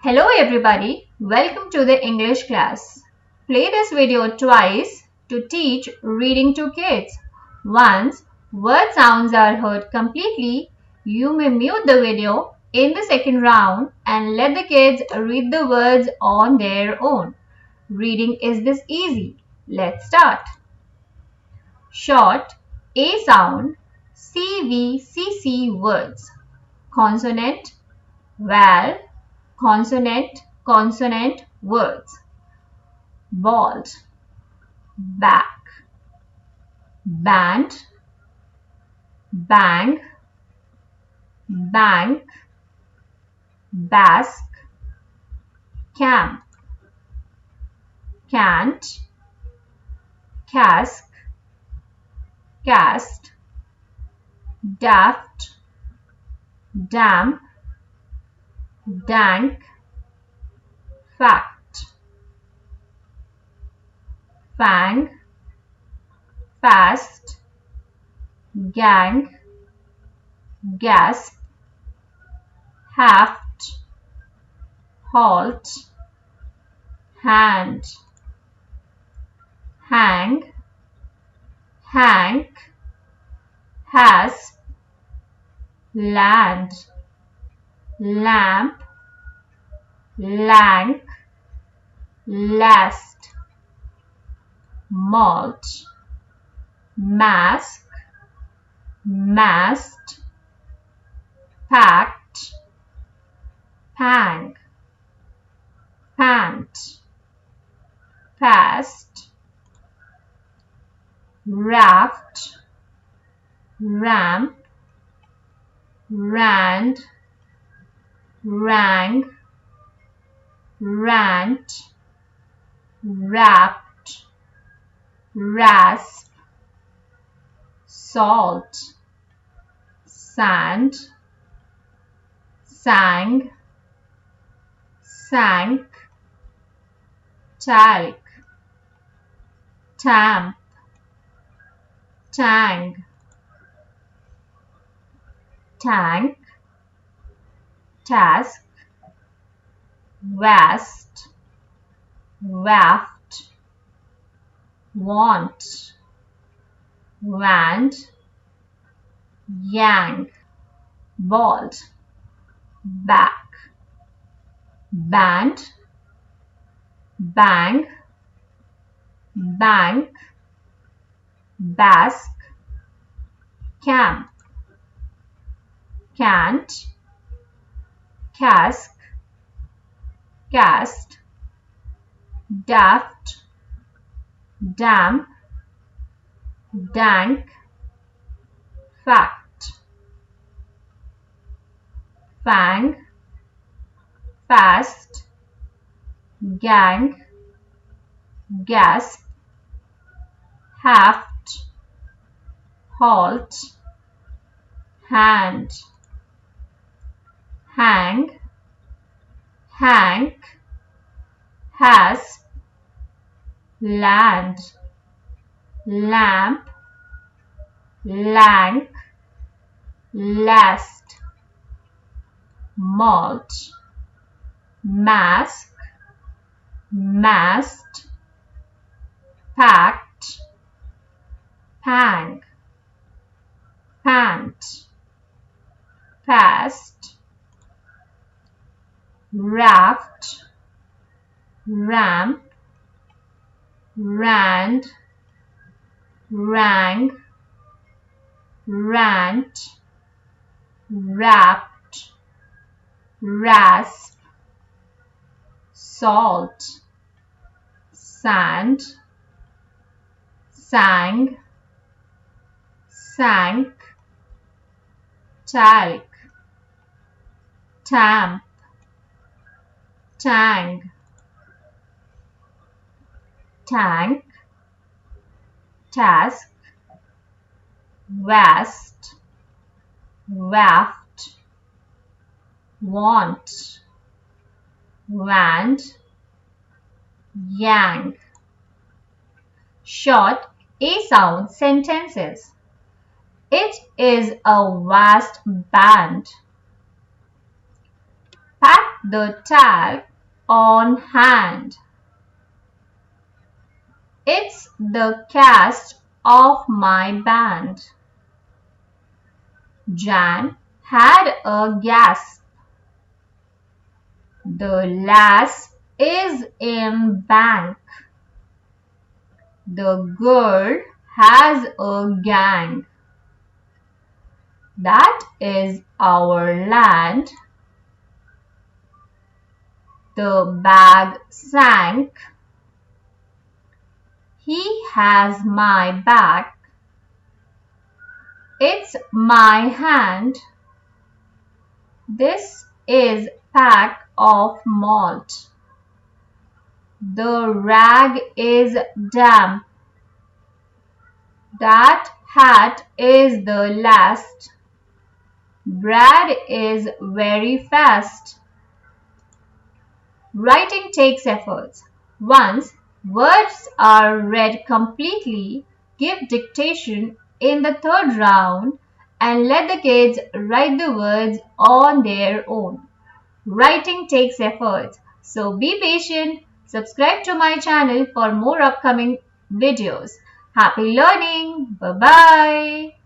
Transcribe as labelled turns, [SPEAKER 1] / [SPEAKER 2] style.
[SPEAKER 1] Hello everybody, welcome to the English class. Play this video twice to teach reading to kids. Once word sounds are heard completely, you may mute the video in the second round and let the kids read the words on their own. Reading is this easy. Let's start. Short A sound CVCC words. Consonant, vowel, consonant words. Bald, back, band, bang, bank, bask, camp, cant, cask, cast, daft, damp, dank, fact, fang, fast, gang, gasp, haft, halt, hand, hang, hank, hasp, land, lamp, lank, last, malt, mask, mast, packed, pang, pant, past, raft, ramp, rand, rang, rant, wrapped, rasp, salt, sand, sang, sank, talc, tamp, tang, tank, task, vast, waft, want, wand, yank, bald, back, band, bang, bank, bask, camp, cant, cask, cast, daft, damp, dank, fact, fang, fast, gang, gasp, haft, halt, hand, hang, hank, hasp, land, lamp, lank, last, malt, mask, mast, packed, pang, pant, past, raft, ramp, rand, rang, rant, wrapped, rasp, salt, sand, sang, sank, talc, tamp, tang, tank, task, vast, waft, want, wand, yank. Short A sound sentences. It is a vast band. Pat the tag on hand. It's the cast of my band. Jan had a gasp. The lass is in bank. The girl has a gang. That is our land. The bag sank. He has my back. It's my hand. This is pack of malt. The rag is damp. That hat is the last. Brad is very fast. Writing takes efforts. Once words are read completely, give dictation in the third round and let the kids write the words on their own. Writing takes efforts, so be patient. Subscribe to my channel for more upcoming videos. Happy learning! Bye-bye!